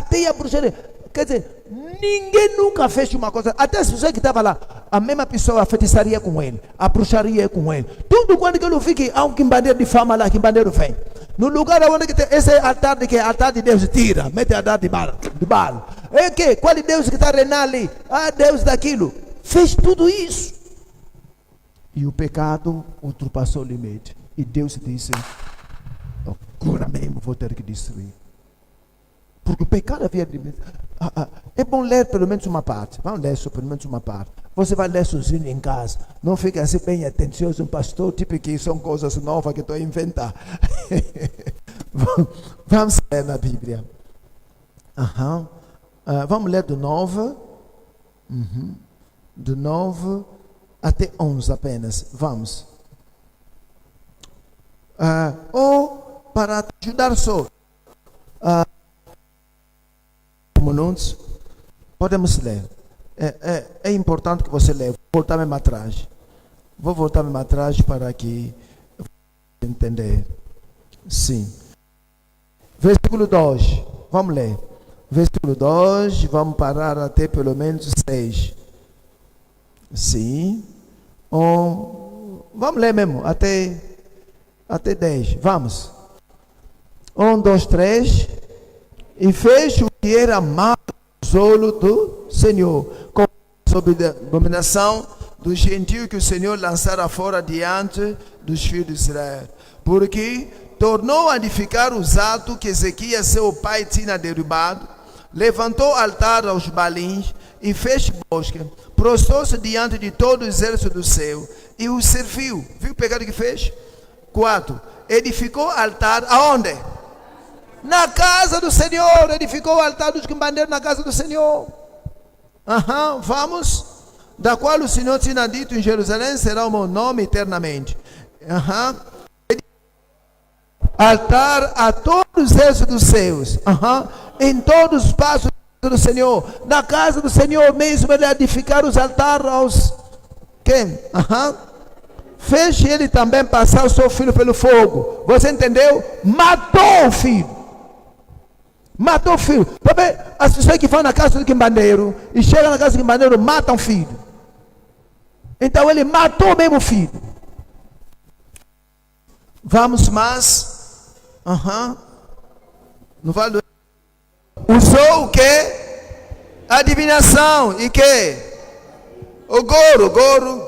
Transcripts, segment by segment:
Até a bruxaria. Quer dizer, ninguém nunca fez uma coisa. Até se você que estava lá, a mesma pessoa, a feitiçaria com ele, a bruxaria com ele. Tudo quando que ele fica, há um quimbandeiro de fama lá, quimbandeiro vem. No lugar onde que tem esse altar de que altar de Deus, tira, mete altar de bala. É que? Qual é Deus que está reinando ali? Ah, Deus daquilo. Fez tudo isso. E o pecado ultrapassou o limite. E Deus disse, agora mesmo vou ter que destruir. Porque o pecado havia limite. É bom ler pelo menos uma parte. Vamos ler só pelo menos uma parte. Você vai ler sozinho em casa. Não fica assim bem atencioso, um pastor, tipo que são coisas novas que estou a inventar. Vamos ler na Bíblia. Vamos ler do 9. Do 9 até 11 apenas. Vamos. Ou para te ajudar só. Minutos, podemos ler. É importante que você leia. Vou voltar mesmo atrás. Vou voltar mesmo atrás para que entender. Sim. Versículo 2. Vamos ler. Versículo 2. Vamos parar até pelo menos 6. Sim. Vamos ler mesmo. Até 10. Vamos. 1, 2, 3. E fez o que era mal aos olhos do Senhor, sob a dominação do gentio que o Senhor lançara fora diante dos filhos de Israel. Porque tornou a edificar os atos que Ezequias, seu pai, tinha derrubado, levantou altar aos balins e fez bosque, prostrou-se diante de todo o exército do céu e os serviu. Viu o pecado que fez? 4. Edificou altar aonde? Na casa do Senhor. Edificou o altar dos quimbandeiros na casa do Senhor. Vamos. Da qual o Senhor tinha dito: em Jerusalém será o meu nome eternamente. Altar a todos os exércitos dos céus. Em todos os passos do Senhor. Na casa do Senhor mesmo ele edificar os altares aos quem? Fez ele também passar o seu filho pelo fogo. Você entendeu? Matou o filho. Matou o filho. As pessoas que vão na casa do quimbandeiro e chegam na casa do quimbandeiro matam o filho. Então ele matou mesmo o filho. Vamos mais. Não vale. Usou o que? Adivinação. E que? O goro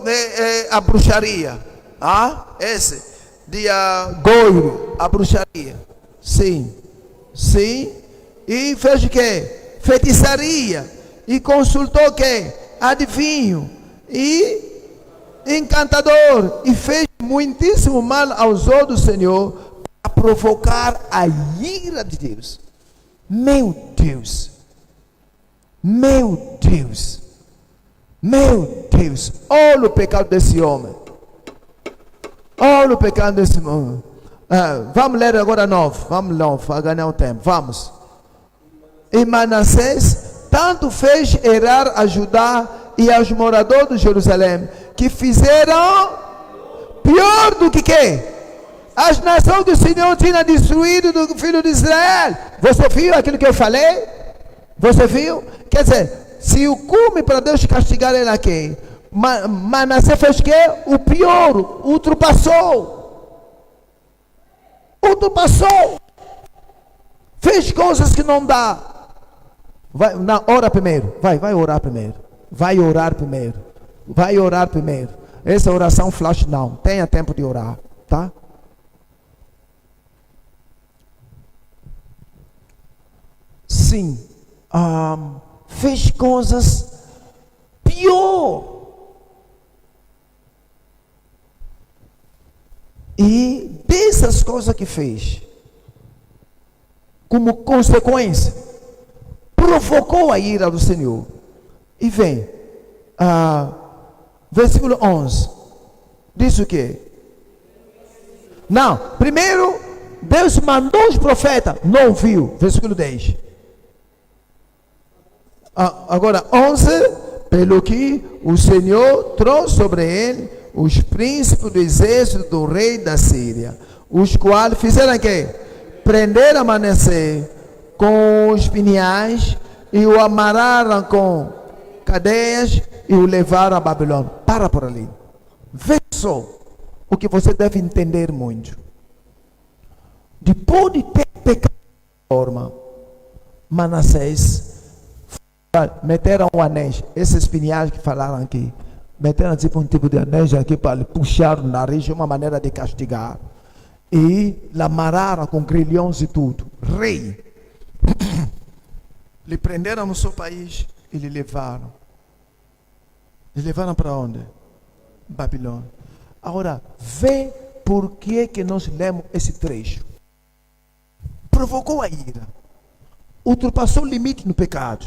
é a bruxaria. Esse. De gouro, a bruxaria. Sim. E fez o que? Feitiçaria. E consultou o que? Adivinho. E encantador. E fez muitíssimo mal aos olhos do Senhor, para provocar a ira de Deus. Meu Deus. Olha o pecado desse homem. Olha o pecado desse homem. Vamos ler agora 9. Vamos 9, para ganhar o tempo. Vamos. E Manassés tanto fez errar a Judá e aos moradores de Jerusalém, que fizeram pior do que as nações que o Senhor tinha destruído do filho de Israel. Você viu aquilo que eu falei? Você viu? Quer dizer, se o cume para Deus castigar ele aqui, Manassés fez o quê? O pior, ultrapassou. Fez coisas que não dá. Ora primeiro. Vai orar primeiro. Vai orar primeiro. Essa oração flash não. Tenha tempo de orar, tá? Sim. Fez coisas pior. E dessas coisas que fez, como consequência, provocou a ira do Senhor. E vem, versículo 11, diz o quê? Não, primeiro, Deus mandou os profetas, não viu, versículo 10. Agora, 11, pelo que o Senhor trouxe sobre ele os príncipes do exército do rei da Síria, os quais fizeram o quê? Prenderam Manassés, com espinhais e o amarraram com cadeias e o levaram a Babilônia. Para por ali. Vê só o que você deve entender muito. Depois de ter pecado de forma, Manassés meteram o anéis, esses espinhais que falaram aqui, meteram tipo um tipo de anéis aqui para lhe puxar o nariz, uma maneira de castigar. E lhe amarraram com grilhões e tudo. Rei. Lhe prenderam no seu país e lhe levaram. Lhe levaram para onde? Babilônia. Agora, vê por que nós lemos esse trecho. Provocou a ira. Ultrapassou o limite no pecado.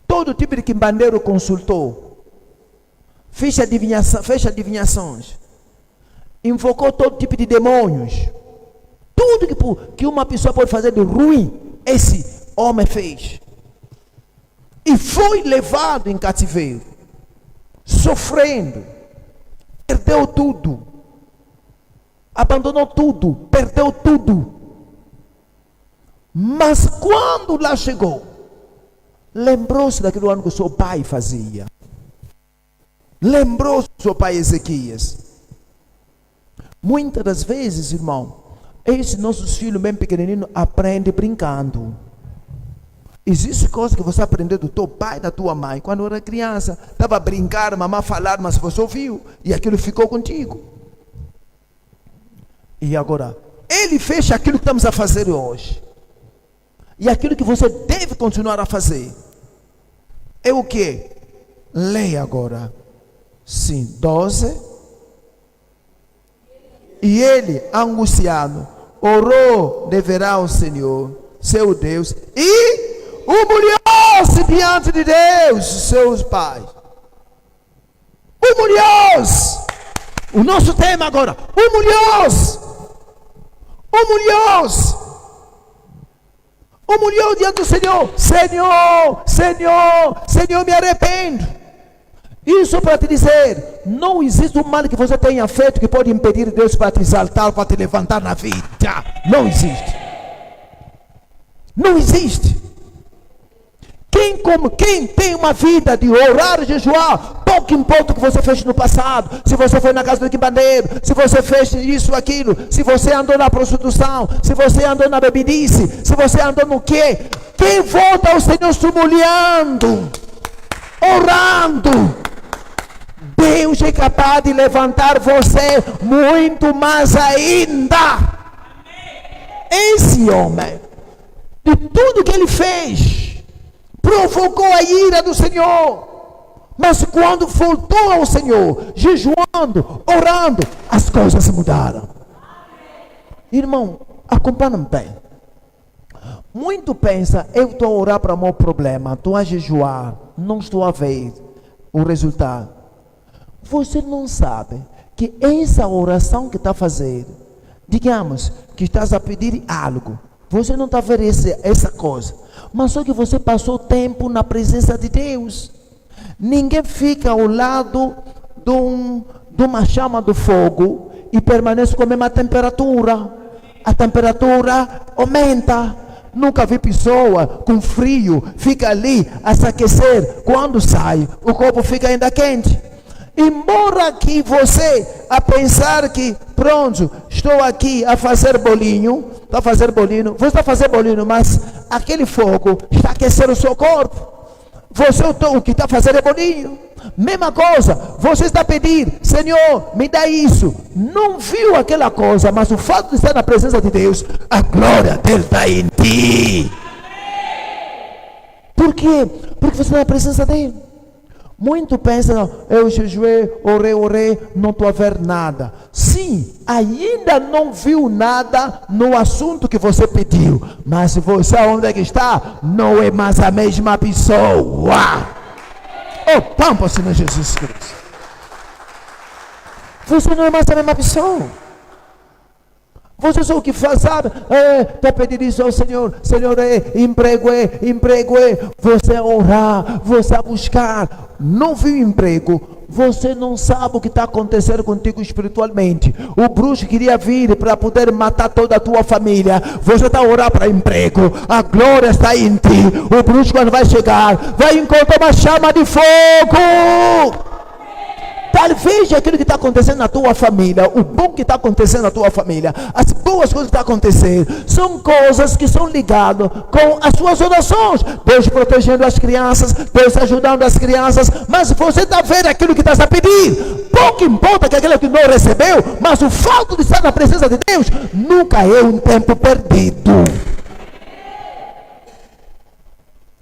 Todo tipo de quimbandeiro consultou. Fez adivinhações. Invocou todo tipo de demônios. Tudo que uma pessoa pode fazer de ruim, esse homem fez. E foi levado em cativeiro. Sofrendo. Perdeu tudo. Abandonou tudo. Perdeu tudo. Mas quando lá chegou, lembrou-se daquilo ano que o seu pai fazia. Lembrou-se do seu pai Ezequias. Muitas das vezes, irmão, esses nossos filhos bem pequenininhos aprendem brincando. Existe coisa que você aprendeu do teu pai e da tua mãe. Quando era criança, estava a brincar, mamãe falar, mas você ouviu. E aquilo ficou contigo. E agora, ele fez aquilo que estamos a fazer hoje. E aquilo que você deve continuar a fazer. É o que? Leia agora. Sim, 12. E ele, angustiado, orou deverá ao Senhor, seu Deus, e humilhou-se diante de Deus, seus pais. Humilhou-se. O nosso tema agora, humilhou-se. Humilhou-se. Humilhou diante do Senhor. Senhor, me arrependo. Isso para te dizer, não existe um mal que você tenha feito que pode impedir Deus para te exaltar, para te levantar na vida. Não existe. Não existe. Quem tem uma vida de orar e jejuar, pouco importa o que você fez no passado, se você foi na casa do quimbandeiro, se você fez isso, aquilo, se você andou na prostituição, se você andou na bebidice, se você andou no quê? Quem volta ao Senhor se humilhando, orando, Deus é capaz de levantar você muito mais ainda. Esse homem, de tudo que ele fez, provocou a ira do Senhor. Mas quando voltou ao Senhor, jejuando, orando, as coisas mudaram. Irmão, acompanha-me bem. Muito pensa, eu estou a orar para o meu problema, estou a jejuar, não estou a ver o resultado. Você não sabe que essa oração que está fazendo, digamos que estás a pedir algo, você não está a ver essa coisa, mas só que você passou tempo na presença de Deus. Ninguém fica ao lado de uma chama do fogo e permanece com a mesma temperatura. A temperatura aumenta. Nunca vi pessoa com frio, fica ali a se aquecer. Quando sai, o corpo fica ainda quente. Embora que você a pensar que, pronto, estou aqui a fazer bolinho, você está a fazer bolinho, mas aquele fogo está aquecendo o seu corpo. Você o que está fazendo é bolinho. Mesma coisa, você está a pedir, Senhor, me dá isso. Não viu aquela coisa, mas o fato de estar na presença de Deus, a glória dele está em ti. Por quê? Porque você está na presença dele. Muito pensam, eu jejuei, orei, não estou a ver nada. Sim, ainda não viu nada no assunto que você pediu. Mas você onde é que está? Não é mais a mesma pessoa. Oh, pampa, Senhor Jesus Cristo. Você não é mais a mesma pessoa. Você só o que faz, sabe? Está pedindo isso ao Senhor. Senhor, emprego. Você orar, você buscar. Não viu emprego. Você não sabe o que está acontecendo contigo espiritualmente. O bruxo queria vir para poder matar toda a tua família. Você está a orar para emprego. A glória está em ti. O bruxo, quando vai chegar, vai encontrar uma chama de fogo. Talvez aquilo que está acontecendo na tua família, o bom que está acontecendo na tua família, as boas coisas que estão acontecendo, são coisas que são ligadas com as suas orações. Deus protegendo as crianças, Deus ajudando as crianças, mas você está vendo aquilo que está a pedir. Pouco importa que aquilo que não recebeu, mas o fato de estar na presença de Deus nunca é um tempo perdido.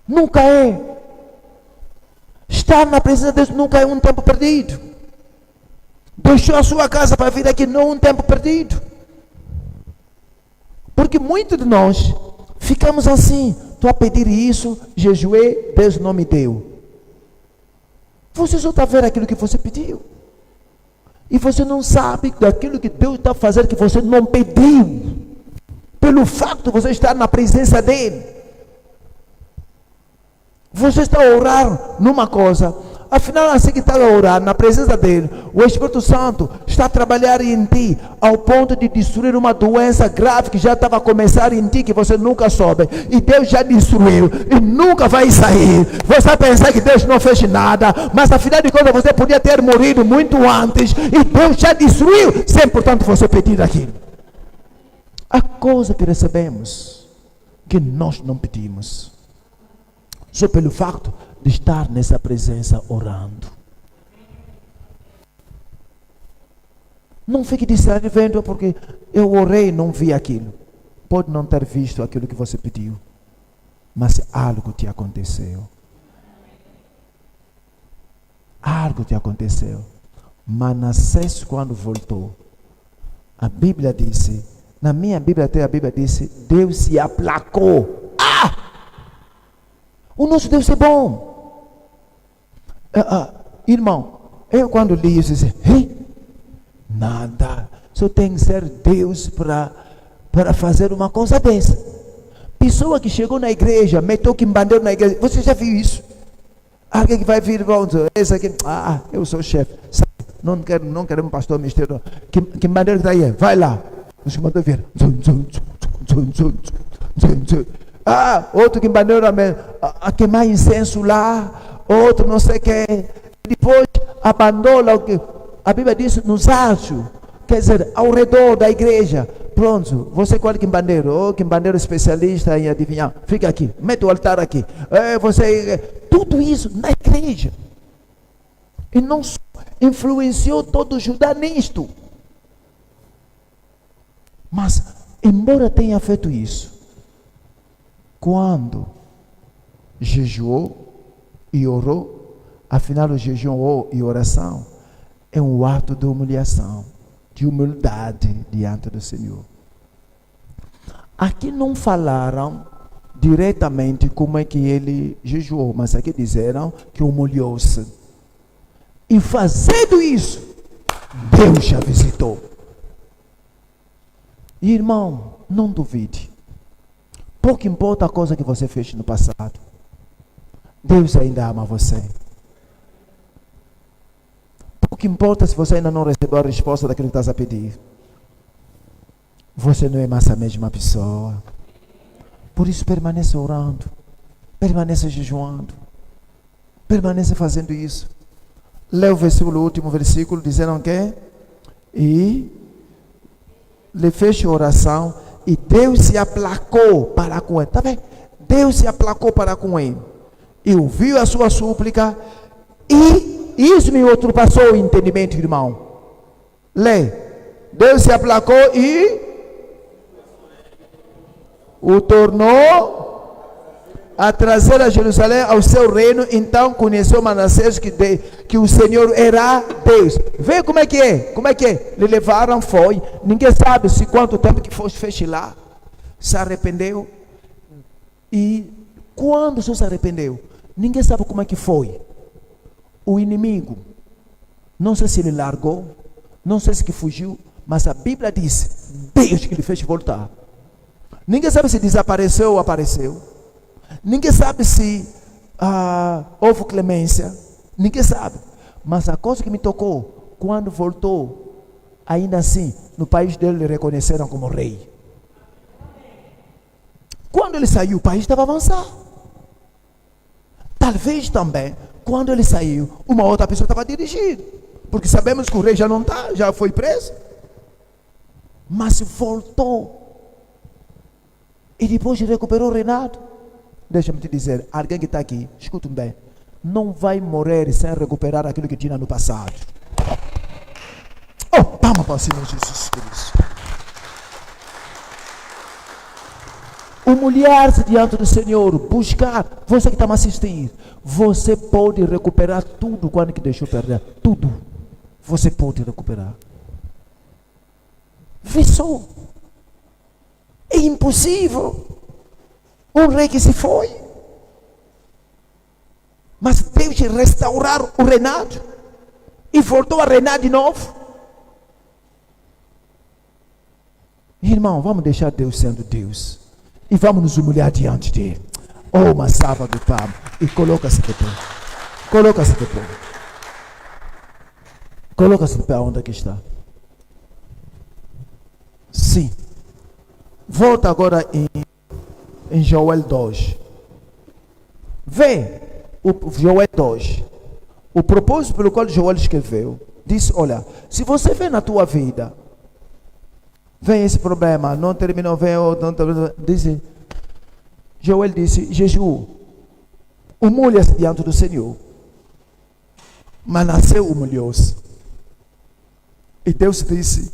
Nunca é. Estar na presença de Deus nunca é um tempo perdido. Deixou a sua casa para vir aqui, não é um tempo perdido. Porque muitos de nós ficamos assim: estou a pedir isso, jejuei, Deus não me deu. Você só está vendo aquilo que você pediu. E você não sabe daquilo que Deus está fazendo que você não pediu. Pelo fato de você estar na presença dEle. Você está a orar numa coisa. Afinal, assim que está a orar na presença dele, o Espírito Santo está a trabalhar em ti, ao ponto de destruir uma doença grave que já estava a começar em ti, que você nunca soube, e Deus já destruiu, e nunca vai sair. Você vai pensar que Deus não fez nada, mas afinal de contas você podia ter morrido muito antes, e Deus já destruiu, sem portanto você pedir aquilo. A coisa que recebemos, que nós não pedimos, só pelo facto de estar nessa presença orando. Não fique distraído vendo porque eu orei e não vi aquilo. Pode não ter visto aquilo que você pediu, mas algo te aconteceu. Algo te aconteceu. Manassés, quando voltou, a Bíblia disse, na minha Bíblia até a Bíblia disse, Deus se aplacou. O nosso Deus é bom. Irmão, eu quando li isso, disse, nada, só tem que ser Deus para fazer uma coisa dessa. Pessoa que chegou na igreja, meteu quimbandeiro na igreja, você já viu isso? Alguém que vai vir, esse aqui, eu sou chefe, não queremos pastor mistério, quimbandeiro que está aí, vai lá, os quimbandeiro vieram, outro quimbandeiro a queimar incenso lá, outro não sei o que, depois abandona o que a Bíblia diz nos achos, quer dizer, ao redor da igreja. Pronto, você qual quimbandeiro? Quimbandeiro especialista em adivinhar, fica aqui, mete o altar aqui, tudo isso na igreja, e não influenciou todo o Judá nisto, mas embora tenha feito isso, quando jejuou e orou, afinal o jejum e oração é um ato de humilhação, de humildade diante do Senhor. Aqui não falaram diretamente como é que ele jejuou, mas aqui disseram que humilhou-se. E fazendo isso, Deus já visitou. Irmão, não duvide. Pouco importa a coisa que você fez no passado, Deus ainda ama você. Pouco importa se você ainda não recebeu a resposta daquilo que estás a pedir. Você não é mais a mesma pessoa. Por isso permaneça orando, permaneça jejuando, permaneça fazendo isso. Lê o versículo, o último versículo, dizendo que e lhe fez oração e Deus se aplacou para com ele. Está bem? Deus se aplacou para com ele e ouviu a sua súplica, e isso me ultrapassou o entendimento, irmão. Lê. Deus se aplacou e o tornou a trazer a Jerusalém ao seu reino. Então conheceu Manassés que o Senhor era Deus. Vê como é que é, como é que é. Lhe levaram, foi. Ninguém sabe se quanto tempo que fez lá. Se arrependeu. E quando se arrependeu, ninguém sabe como é que foi. O inimigo, não sei se ele largou, não sei se que fugiu, mas a Bíblia diz, Deus que lhe fez voltar. Ninguém sabe se desapareceu ou apareceu. Ninguém sabe se houve clemência. Ninguém sabe. Mas a coisa que me tocou, quando voltou, ainda assim, no país dele, reconheceram como rei. Quando ele saiu, o país estava avançado. Talvez também, quando ele saiu, uma outra pessoa estava dirigindo. Porque sabemos que o rei já não está, já foi preso. Mas voltou. E depois recuperou o reinado. Deixa-me te dizer, alguém que está aqui, escuta bem. Não vai morrer sem recuperar aquilo que tinha no passado. Oh, palma para o Senhor Jesus Cristo. Humilhar-se diante do Senhor, buscar. Você que está me assistindo, você pode recuperar tudo quando que deixou perder. Tudo. Você pode recuperar. Vê só. É impossível. Um rei que se foi. Mas Deus restaurar o reinado. E voltou a reinar de novo. Irmão, vamos deixar Deus sendo Deus. E vamos nos humilhar diante dele. Oh, uma salva de palmas. E coloca-se de pé. Coloca-se de pé. Coloca-se de pé onde que está. Sim. Volta agora em Joel 2. Vê o Joel 2. O propósito pelo qual Joel escreveu. Diz, olha, se você vê na tua vida, vem esse problema, não terminou, vem outro, diz, Joel disse, Jesus, humilha-se diante do Senhor. Mas nasceu, humilhou-se. E Deus disse,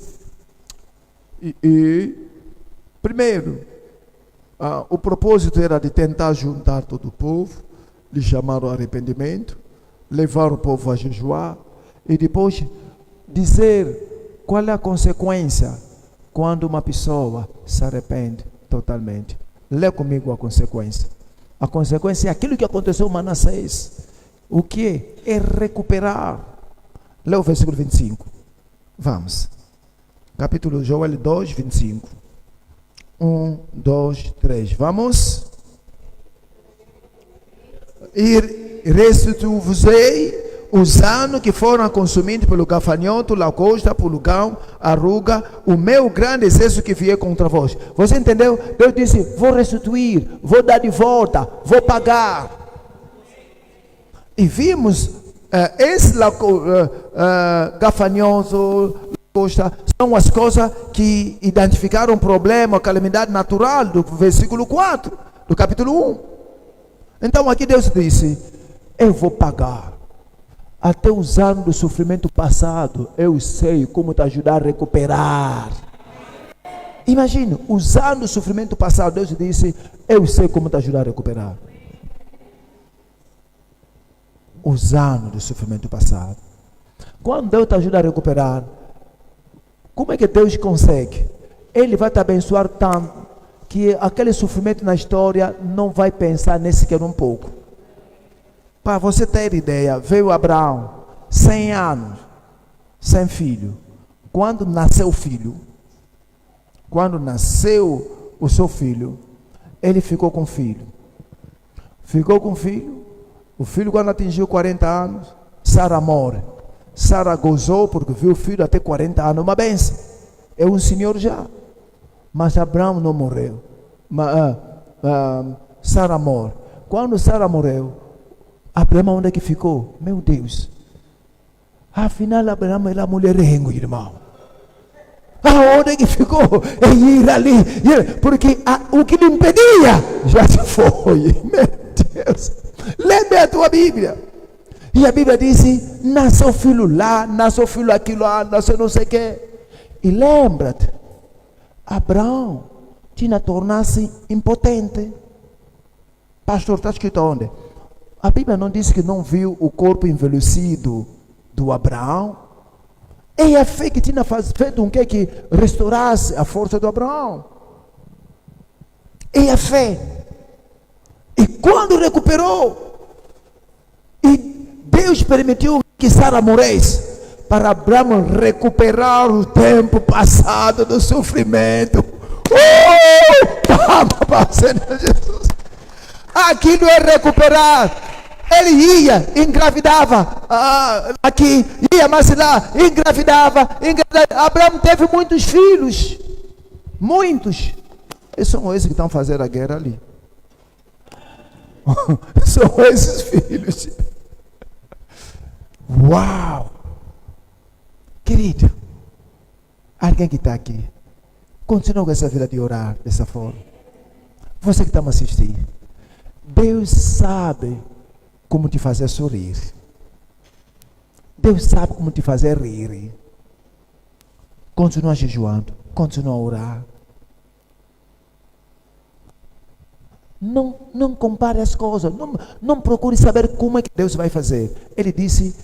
primeiro, o propósito era de tentar juntar todo o povo, lhe chamar ao arrependimento, levar o povo a jejuar, e depois dizer qual é a consequência quando uma pessoa se arrepende totalmente. Lê comigo a consequência. A consequência é aquilo que aconteceu com Manassés. O que é recuperar. Lê o versículo 25. Vamos. Capítulo Joel 2, 25. 1, 2, 3. Vamos. E restituo-vos-ei os anos que foram consumidos pelo gafanhoto, lagosta, pulgão, a ruga, o meu grande exército que vier contra vós. Você entendeu? Deus disse, vou restituir, vou dar de volta, vou pagar. E vimos, esse gafanhoto, lagosta, são as coisas que identificaram o problema, a calamidade natural do versículo 4, do capítulo 1. Então aqui Deus disse, eu vou pagar. Até os anos do sofrimento passado, eu sei como te ajudar a recuperar. Imagine, os anos do sofrimento passado, Deus disse, eu sei como te ajudar a recuperar. Os anos do sofrimento passado. Quando Deus te ajuda a recuperar, como é que Deus consegue? Ele vai te abençoar tanto, que aquele sofrimento na história não vai pensar nem sequer um pouco. Para você ter ideia, veio Abraão, 100 anos, sem filho. Quando nasceu o filho, quando nasceu o seu filho, ele ficou com o filho. Ficou com o filho. O filho, quando atingiu 40 anos, Sara morre. Sara gozou porque viu o filho até 40 anos, uma benção. É um senhor já. Mas Abraão não morreu. Sara morre. Quando Sara morreu, Abraão onde é que ficou? Meu Deus. Afinal, Abraão era mulherengo, irmão. Aonde é que ficou? É ir ali. Porque o que lhe impedia já se foi. Meu Deus. Lê a tua Bíblia. E a Bíblia diz, nasceu filho lá, nasceu filho aquilo lá, nasceu não sei o que. E lembra-te, Abraão tinha tornado-se impotente. Pastor, está escrito onde? A Bíblia não diz que não viu o corpo envelhecido do Abraão. É a fé que tinha feito com que restaurasse a força do Abraão. É a fé. E quando recuperou, e Deus permitiu que Sara morresse, para Abraão recuperar o tempo passado do sofrimento. Para Senhor Jesus. Aquilo é recuperar. Ele ia, engravidava aqui, ia mais lá, engravidava. Abraão teve muitos filhos. Muitos. E são esses que estão fazendo a guerra ali. São esses filhos. Uau! Querido, alguém que está aqui, continua com essa vida de orar dessa forma. Você que está me assistindo, Deus sabe como te fazer sorrir. Deus sabe como te fazer rir. Continua jejuando, continua a orar. Não compare as coisas. Não procure saber como é que Deus vai fazer. Ele disse,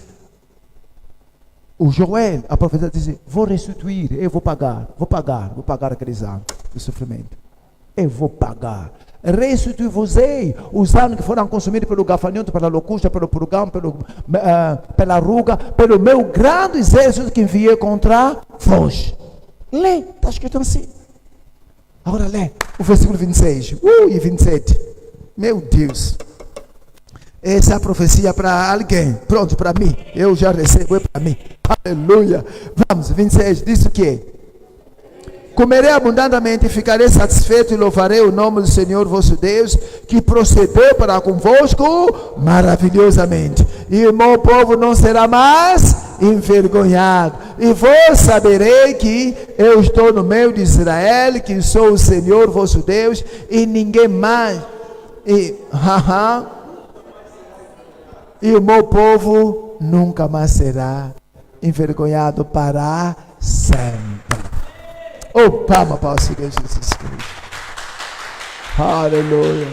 o Joel, a profecia disse, vou restituir, eu vou pagar aqueles anos de sofrimento. Eu vou pagar. Restituir-vos-ei os anos que foram consumidos pelo gafanhoto, pela locusta, pelo purgão, pela ruga, pelo meu grande exército que enviei contra vós. Lê, está escrito assim. Agora lê o versículo 26 e 27. Meu Deus. Essa é a profecia para alguém. Pronto, para mim. Eu já recebo, é para mim. Aleluia. Vamos, 26. Diz o que? Comerei abundantemente, ficarei satisfeito e louvarei o nome do Senhor vosso Deus, que procedeu para convosco maravilhosamente. E o meu povo não será mais envergonhado. E vós saberei que eu estou no meio de Israel, que sou o Senhor vosso Deus, e ninguém mais. E o meu povo nunca mais será envergonhado para sempre. Oh, palma para o Senhor Jesus Cristo. Aleluia.